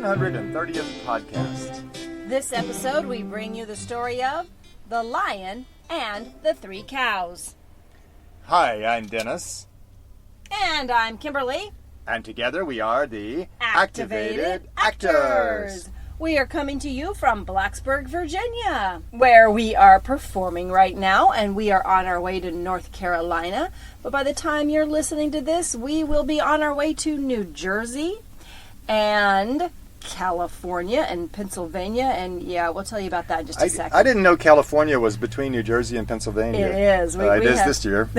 130th podcast. This episode, we bring you the story of The Lion and the Three Cows. Hi, I'm Dennis. And I'm Kimberly. And together we are the Activated Actors. We are coming to you from Blacksburg, Virginia, where we are performing right now, and we are on our way to North Carolina. But by the time you're listening to this, we will be on our way to New Jersey and California and Pennsylvania, and yeah, we'll tell you about that in just a second. I didn't know California was between New Jersey and Pennsylvania. It is. It is this year.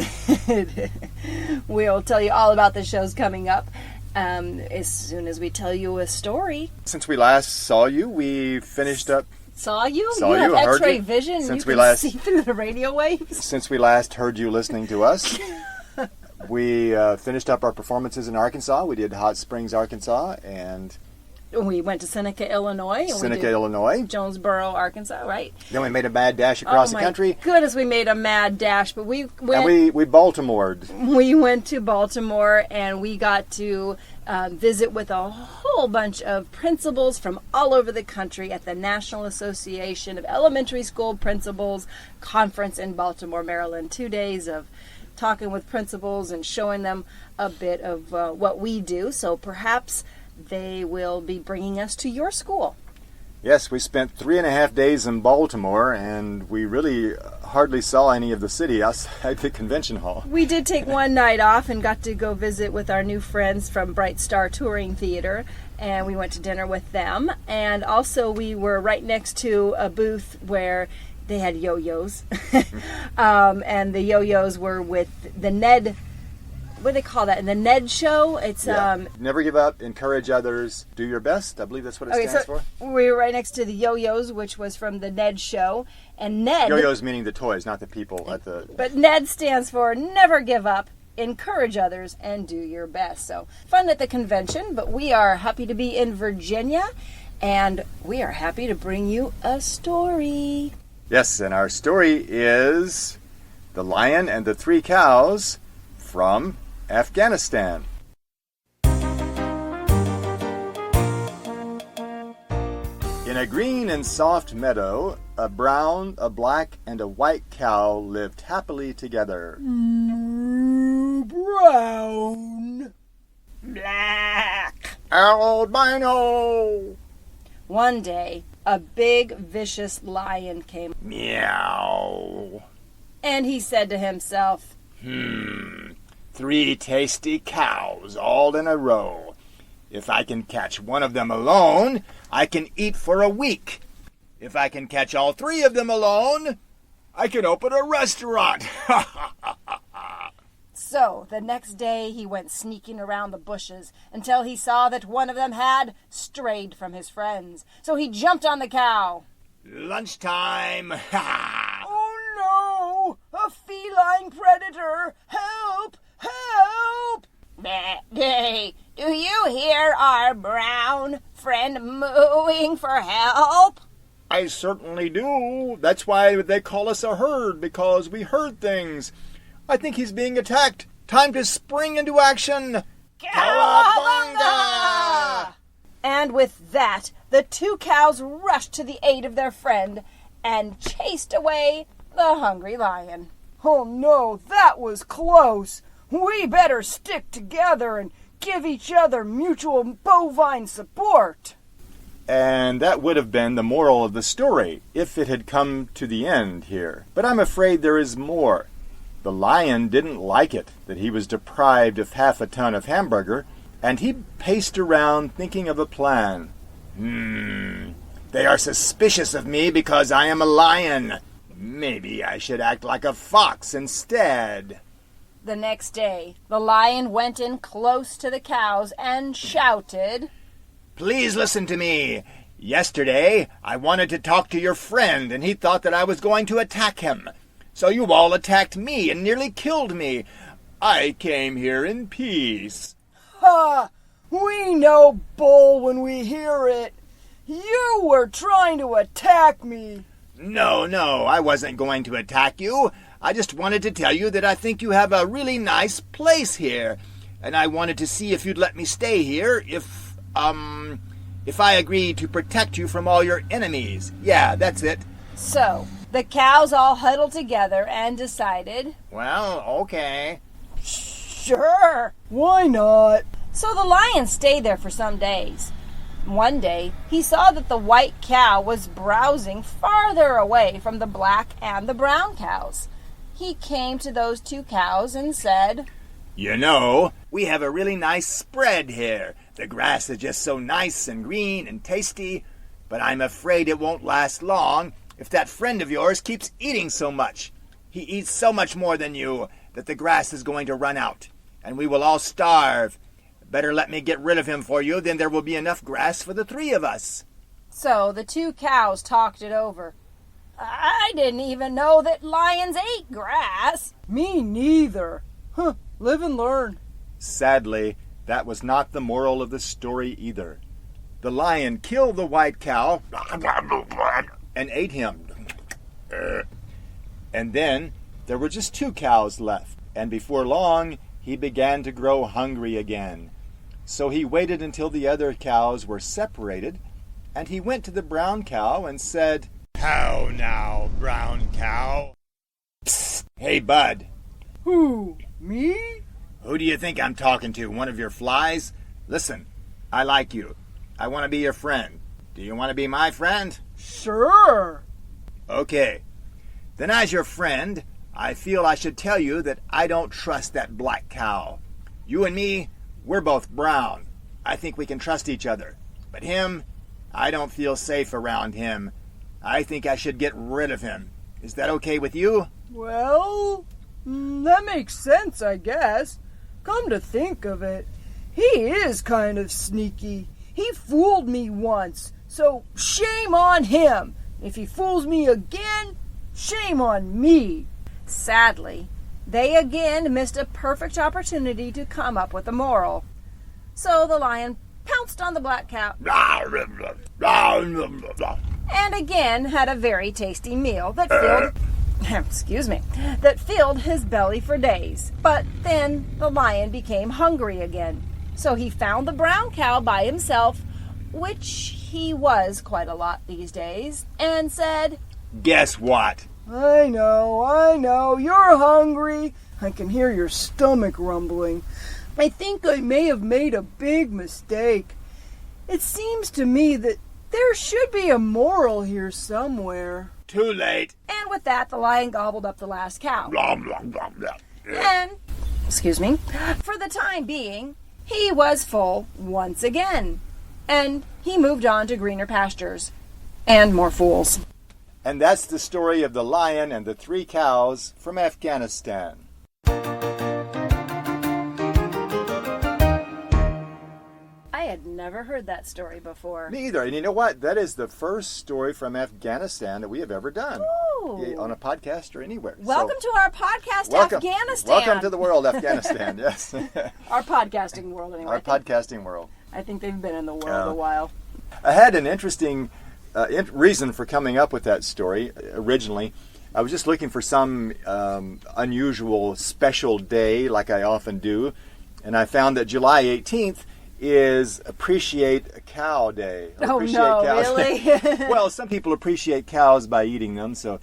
We'll tell you all about the shows coming up as soon as we tell you a story. Since we last saw you, we finished up... Saw you? Saw you you, have heard X-ray you. vision. Since you we can last- see through the radio waves. Since we last heard you listening to us, we finished up our performances in Arkansas. We did Hot Springs, Arkansas, and... We went to Seneca, Illinois. And Seneca, Illinois. Jonesboro, Arkansas, right? Then we made a mad dash across the country. Goodness, we made a mad dash, but we went... And we Baltimored. We went to Baltimore, and we got to visit with a whole bunch of principals from all over the country at the National Association of Elementary School Principals Conference in Baltimore, Maryland. 2 days of talking with principals and showing them a bit of what we do. So perhaps they will be bringing us to your school. Yes, we spent 3.5 days in Baltimore, and we really hardly saw any of the city outside the convention hall. We did take one night off and got to go visit with our new friends from Bright Star Touring Theater, and we went to dinner with them. And also we were right next to a booth where they had yo-yos. And the yo-yos were with the Ned... What do they call that? In the Ned show? It's Never give up, encourage others, do your best. I believe that's what it stands for. We were right next to the yo-yos, which was from the Ned show. And Ned... Yo-yos meaning the toys, not the people at the... But Ned stands for never give up, encourage others, and do your best. So, fun at the convention, but we are happy to be in Virginia, and we are happy to bring you a story. Yes, and our story is The Lion and the Three Cows from Afghanistan. In a green and soft meadow, a brown, a black, and a white cow lived happily together. Brown. Black. Albino. One day, a big, vicious lion came. Meow. And he said to himself, 3 tasty cows all in a row. If I can catch one of them alone, I can eat for a week. If I can catch all 3 of them alone, I can open a restaurant. So, the next day he went sneaking around the bushes until he saw that one of them had strayed from his friends. So he jumped on the cow. Lunchtime. Oh no! A feline predator! Help! Help! Hey, do you hear our brown friend mooing for help? I certainly do. That's why they call us a herd, because we herd things. I think he's being attacked. Time to spring into action. Cowabunga! And with that, the 2 cows rushed to the aid of their friend and chased away the hungry lion. Oh no, that was close. We better stick together and give each other mutual bovine support. And that would have been the moral of the story, if it had come to the end here. But I'm afraid there is more. The lion didn't like it, that he was deprived of half a ton of hamburger, and he paced around thinking of a plan. They are suspicious of me because I am a lion. Maybe I should act like a fox instead. The next day, the lion went in close to the cows and shouted, Please listen to me. Yesterday, I wanted to talk to your friend, and he thought that I was going to attack him. So you all attacked me and nearly killed me. I came here in peace. Ha! We know bull when we hear it. You were trying to attack me. No, I wasn't going to attack you. I just wanted to tell you that I think you have a really nice place here. And I wanted to see if you'd let me stay here if I agree to protect you from all your enemies. Yeah, that's it. So, the cows all huddled together and decided, Well, okay. sure, why not? So the lion stayed there for some days. One day, he saw that the white cow was browsing farther away from the black and the brown cows. He came to those two cows and said, You know, we have a really nice spread here. The grass is just so nice and green and tasty, but I'm afraid it won't last long if that friend of yours keeps eating so much. He eats so much more than you that the grass is going to run out, and we will all starve. Better let me get rid of him for you, then there will be enough grass for the three of us. So the two cows talked it over. I didn't even know that lions ate grass. Me neither. Live and learn. Sadly, that was not the moral of the story either. The lion killed the white cow and ate him. And then there were just two cows left, and before long he began to grow hungry again. So he waited until the other cows were separated, and he went to the brown cow and said, How now, brown cow? Psst, hey, bud. Who, me? Who do you think I'm talking to? One of your flies? Listen, I like you. I want to be your friend. Do you want to be my friend? Sure. Okay. Then as your friend, I feel I should tell you that I don't trust that black cow. You and me, we're both brown. I think we can trust each other. But him, I don't feel safe around him. I think I should get rid of him. Is that okay with you? Well, that makes sense, I guess. Come to think of it, he is kind of sneaky. He fooled me once, so shame on him. If he fools me again, shame on me. Sadly, they again missed a perfect opportunity to come up with a moral. So the lion pounced on the black cow and again had a very tasty meal that filled that filled his belly for days. But then the lion became hungry again. So he found the brown cow by himself, which he was quite a lot these days, and said, Guess what? I know, you're hungry. I can hear your stomach rumbling. I think I may have made a big mistake. It seems to me that there should be a moral here somewhere. Too late. And with that, the lion gobbled up the last cow. And, for the time being, he was full once again. And he moved on to greener pastures and more fools. And that's the story of the lion and the three cows from Afghanistan. I had never heard that story before. Me either. And you know what? That is the first story from Afghanistan that we have ever done. Ooh. On a podcast or anywhere. Welcome to our podcast, welcome, Afghanistan. Welcome to the world, Afghanistan. Yes. Our podcasting world, anyway. Our podcasting world. I think they've been in the world a while. I had an interesting reason for coming up with that story originally. I was just looking for some unusual special day like I often do, and I found that July 18th is Appreciate a Cow Day. Oh, Appreciate no, cows. really? Well, some people appreciate cows by eating them. So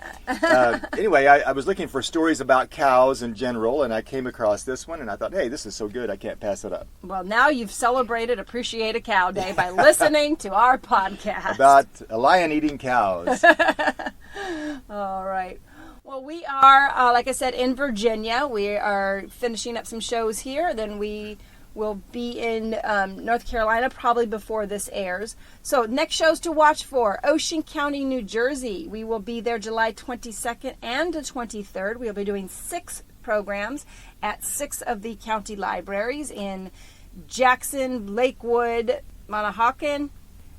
anyway, I was looking for stories about cows in general, and I came across this one, and I thought, hey, this is so good, I can't pass it up. Well, now you've celebrated Appreciate a Cow Day by listening to our podcast. About a lion eating cows. All right. Well, we are, like I said, in Virginia. We are finishing up some shows here. Then we will be in North Carolina probably before this airs. So next shows to watch for: Ocean County, New Jersey. We will be there July 22nd and the 23rd. We'll be doing 6 programs at 6 of the county libraries in Jackson, Lakewood, Monahawken,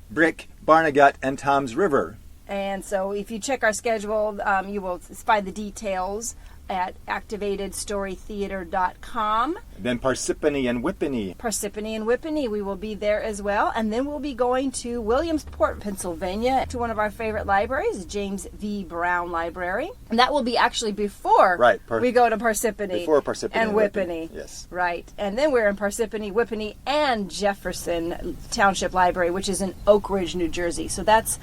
Brick, Barnegat, and Toms River. And so if you check our schedule, you will find the details at activatedstorytheater.com. Then Parsippany and Whippany. Parsippany and Whippany, we will be there as well. And then we'll be going to Williamsport, Pennsylvania, to one of our favorite libraries, James V. Brown Library. And that will be actually before we go to Parsippany. Before Parsippany and Whippany. Yes. Right. And then we're in Parsippany, Whippany, and Jefferson Township Library, which is in Oak Ridge, New Jersey. So that's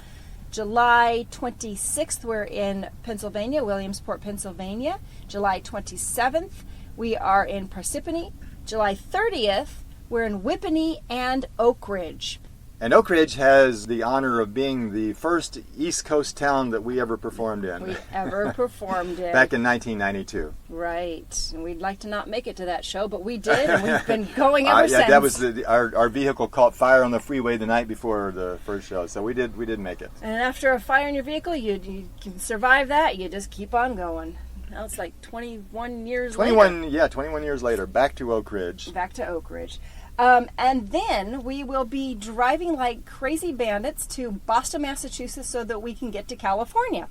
July 26th, we're in Pennsylvania, Williamsport, Pennsylvania. July 27th, we are in Parsippany. July 30th, we're in Whippany and Oak Ridge. And Oak Ridge has the honor of being the first East Coast town that we ever performed in. We ever performed in. Back in 1992. Right. And we'd like to not make it to that show, but we did, and we've been going ever since. That was our vehicle caught fire on the freeway the night before the first show, so we did make it. And after a fire in your vehicle, you can survive that. You just keep on going. Now it's like 21 years later. Yeah, 21 years later, back to Oak Ridge. Back to Oak Ridge. And then we will be driving like crazy bandits to Boston, Massachusetts so that we can get to California.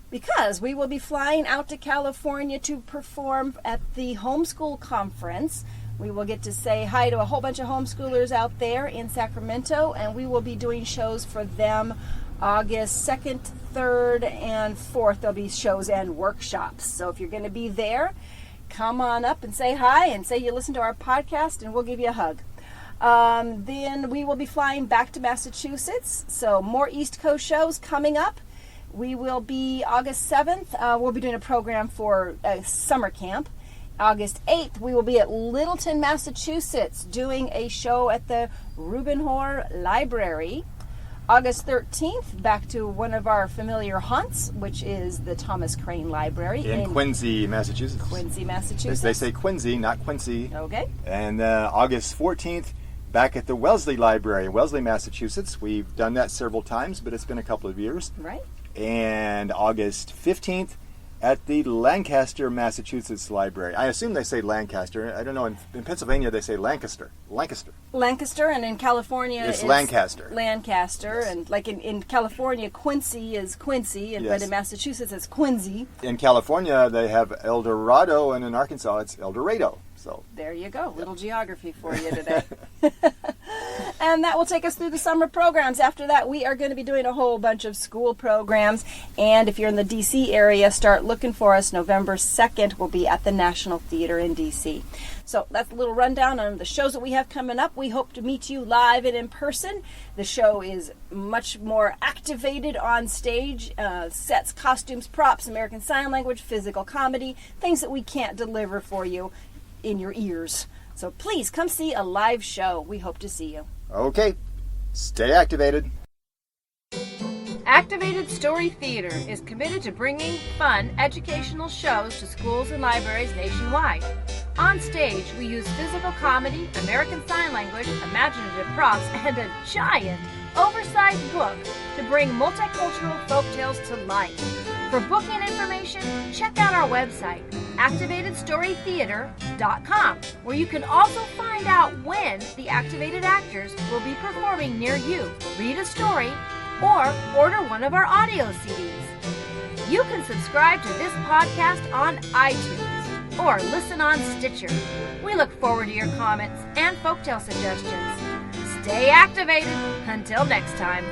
Because we will be flying out to California to perform at the homeschool conference. We will get to say hi to a whole bunch of homeschoolers out there in Sacramento, and we will be doing shows for them August 2nd, 3rd, and 4th. There'll be shows and workshops. So if you're going to be there, come on up and say hi and say you listen to our podcast, and we'll give you a hug. Then we will be flying back to Massachusetts. So more East Coast shows coming up. We will be August 7th. We'll be doing a program for a summer camp. August 8th, we will be at Littleton, Massachusetts, doing a show at the Rubenhor Library. August 13th, back to one of our familiar haunts, which is the Thomas Crane Library in Quincy, Massachusetts. Quincy, Massachusetts. They say Quincy, not Quincy. Okay. And August 14th, back at the Wellesley Library in Wellesley, Massachusetts. We've done that several times, but it's been a couple of years. Right. And August 15th, at the Lancaster, Massachusetts Library. I assume they say Lancaster. I don't know. In Pennsylvania, they say Lancaster. Lancaster, and in California, it's Lancaster. Lancaster, yes. And like in California, Quincy is Quincy, and yes. But in Massachusetts, it's Quincy. In California, they have El Dorado, and in Arkansas, it's El Dorado. So there you go. Little geography for you today. And that will take us through the summer programs. After that, we are going to be doing a whole bunch of school programs. And if you're in the D.C. area, start looking for us. November 2nd, we'll be at the National Theater in D.C. So that's a little rundown on the shows that we have coming up. We hope to meet you live and in person. The show is much more activated on stage. Sets, costumes, props, American Sign Language, physical comedy, things that we can't deliver for you in your ears. So please come see a live show. We hope to see you. Okay. Stay activated. Activated Story Theater is committed to bringing fun, educational shows to schools and libraries nationwide. On stage, we use physical comedy, American Sign Language, imaginative props, and a giant, oversized book to bring multicultural folktales to life. For booking information, check out our website, activatedstorytheater.com, where you can also find out when the activated actors will be performing near you. Read a story or order one of our audio CDs. You can subscribe to this podcast on iTunes or listen on Stitcher. We look forward to your comments and folktale suggestions. Stay activated. Until next time.